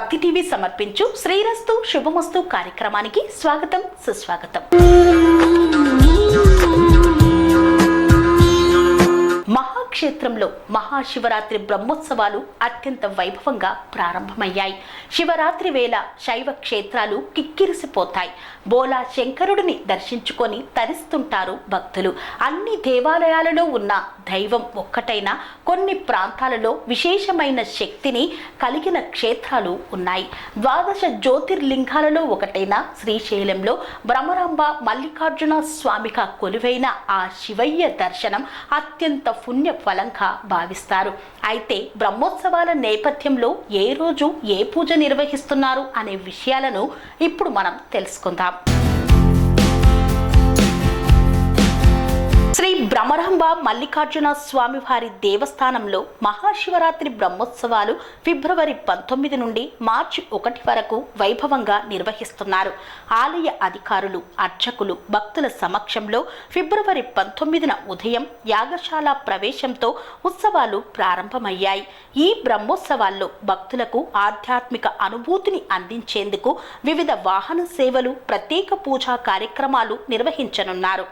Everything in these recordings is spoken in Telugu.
భక్తి టీవీ సమర్పించు శ్రీరస్తు శుభమస్తు కార్యక్రమానికి స్వాగతం సుస్వాగతం. మహాక్షేత్రంలో మహాశివరాత్రి బ్రహ్మోత్సవాలు అత్యంత వైభవంగా ప్రారంభమయ్యాయి. శివరాత్రి వేళ శైవ క్షేత్రాలు కిక్కిరిసిపోతాయి. బోలా శంకరుడిని దర్శించుకొని తరిస్తుంటారు భక్తులు. అన్ని దేవాలయాలలో ఉన్న దైవం ఒక్కటైనా కొన్ని ప్రాంతాలలో విశేషమైన శక్తిని కలిగిన క్షేత్రాలు ఉన్నాయి. 12 జ్యోతిర్లింగాలలో ఒకటైన శ్రీశైలంలో భ్రమరాంబ మల్లికార్జున స్వామిగా కొలువైన ఆ శివయ్య దర్శనం అత్యంత పుణ్య ఫలంగా భావిస్తారు. అయితే బ్రహ్మోత్సవాల నేపథ్యంలో ఏ రోజు ఏ పూజ నిర్వహిస్తున్నారు అనే విషయాలను ఇప్పుడు మనం తెలుసుకుందాం. శ్రీ భ్రమరాంబ మల్లికార్జున స్వామి వారి దేవస్థానంలో మహాశివరాత్రి బ్రహ్మోత్సవాలు ఫిబ్రవరి 19 నుండి మార్చి 1 వరకు వైభవంగా నిర్వహిస్తున్నారు. ఆలయ అధికారులు, అర్చకులు భక్తుల సమక్షంలో ఫిబ్రవరి 19న ఉదయం యాగశాల ప్రవేశంతో ఉత్సవాలు ప్రారంభమయ్యాయి. ఈ బ్రహ్మోత్సవాల్లో భక్తులకు ఆధ్యాత్మిక అనుభూతిని అందించేందుకు వివిధ వాహన సేవలు, ప్రత్యేక పూజా కార్యక్రమాలు నిర్వహించనున్నారు.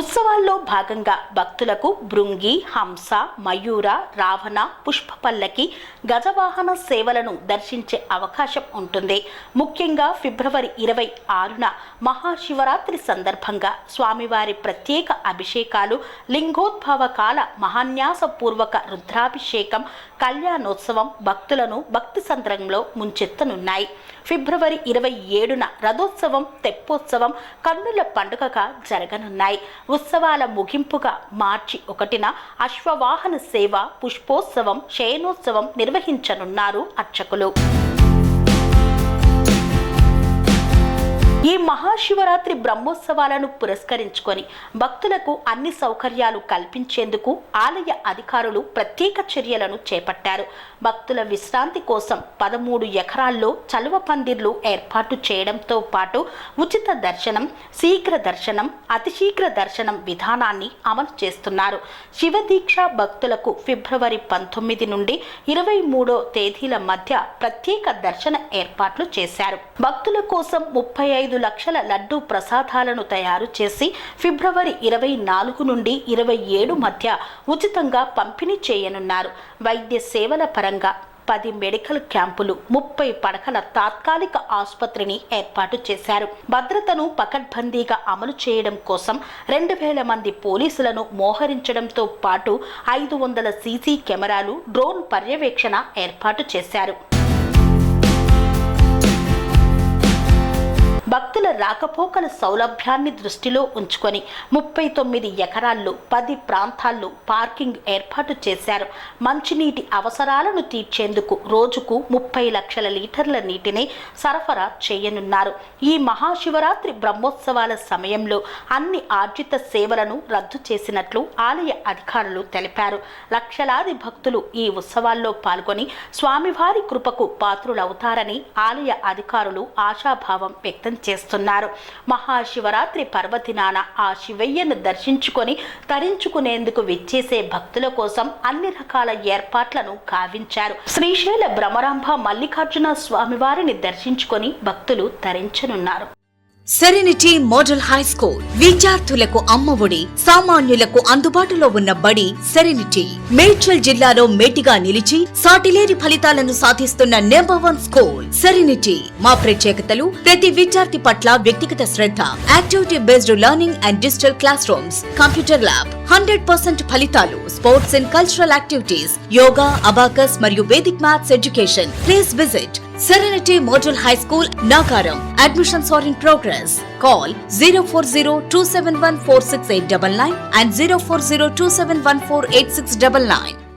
ఉత్సవాల్లో భాగంగా భక్తులకు భృంగి, హంస, మయూర, రావణ, పుష్ప పల్లకి, గజవాహన సేవలను దర్శించే అవకాశం ఉంటుంది. ముఖ్యంగా ఫిబ్రవరి 26న మహాశివరాత్రి సందర్భంగా స్వామివారి ప్రత్యేక అభిషేకాలు, లింగోద్భవ కాల మహాన్యాసపూర్వక రుద్రాభిషేకం, కళ్యాణోత్సవం భక్తులను భక్తి సంద్రంలో ముంచెత్తనున్నాయి. ఫిబ్రవరి 27న రథోత్సవం, తెప్పోత్సవం కన్నుల పండుగగా జరగనున్నాయి. ఉత్సవాల ముగింపుగా మార్చి 1న అశ్వవాహన సేవ, పుష్పోత్సవం, శయనోత్సవం నిర్వహించనున్నారు అర్చకులు. ఈ మహాశివరాత్రి బ్రహ్మోత్సవాలను పురస్కరించుకొని భక్తులకు అన్ని సౌకర్యాలు కల్పించేందుకు ఆలయ అధికారులు ప్రత్యేక చర్యలను చేపట్టారు. భక్తుల విశ్రాంతి కోసం 13 ఎకరాల్లో చలువ పందిర్లు ఏర్పాటు చేయడంతో పాటు ఉచిత దర్శనం, శీఘ్ర దర్శనం, అతి శీఘ్ర దర్శనం విధానాన్ని అమలు చేస్తున్నారు. శివదీక్ష భక్తులకు ఫిబ్రవరి 19 నుండి 23వ తేదీల మధ్య ప్రత్యేక దర్శన ఏర్పాట్లు చేశారు. భక్తుల కోసం 35 లక్షల లడ్డూ ప్రసాదాలను తయారు చేసి ఫిబ్రవరి 24 నుండి 27 మధ్య ఉచితంగా పంపిణీ చేయనున్నారు. వైద్య సేవల పరంగా 10 మెడికల్ క్యాంపులు, 30 పడకల తాత్కాలిక ఆసుపత్రిని ఏర్పాటు చేశారు. భద్రతను పకడ్బందీగా అమలు చేయడం కోసం 2000 మంది పోలీసులను మోహరించడంతో పాటు 500 సీసీ కెమెరాలు, డ్రోన్ పర్యవేక్షణ ఏర్పాటు చేశారు. భక్తుల రాకపోకల సౌలభ్యాన్ని దృష్టిలో ఉంచుకొని 39 ఎకరాల్లో 10 ప్రాంతాల్లో పార్కింగ్ ఏర్పాటు చేశారు. మంచినీటి అవసరాలను తీర్చేందుకు రోజుకు 30 లక్షల లీటర్ల నీటిని సరఫరా చేయనున్నారు. ఈ మహాశివరాత్రి బ్రహ్మోత్సవాల సమయంలో అన్ని ఆర్జిత సేవలను రద్దు చేసినట్లు ఆలయ అధికారులు తెలిపారు. లక్షలాది భక్తులు ఈ ఉత్సవాల్లో పాల్గొని స్వామివారి కృపకు పాత్రులవుతారని ఆలయ అధికారులు ఆశాభావం వ్యక్తం చేస్తున్నారు. మహాశివరాత్రి పర్వదినాన ఆ శివయ్యను దర్శించుకొని తరించుకునేందుకు విచ్చేసే భక్తుల కోసం అన్ని రకాల ఏర్పాట్లను గావించారు. శ్రీశైల భ్రమరాంబ మల్లికార్జున స్వామివారిని దర్శించుకొని భక్తులు తరించనున్నారు. సెరెనిటీ మోడల్ హై స్కూల్ విద్యార్థులకు అమ్మఒడి, సామాన్యులకు అందుబాటులో ఉన్న బడి సెరెనిటీ. మేడ్చల్ జిల్లాలో మేటిగా నిలిచి సాటిలేని ఫలితాలను సాధిస్తున్న #1 స్కూల్ సెరెనిటీ. మా ప్రత్యేకతలు ప్రతి విద్యార్థి పట్ల వ్యక్తిగత శ్రద్ధ, activity based learning and digital classrooms, computer lab, 100% ఫలితాలు, sports and cultural activities, yoga, abacus మరియు Vedic maths education. Please visit Serenity Model High School, Nagaram. Admissions are in progress. Call 040-271-46899 and 040-271-48699.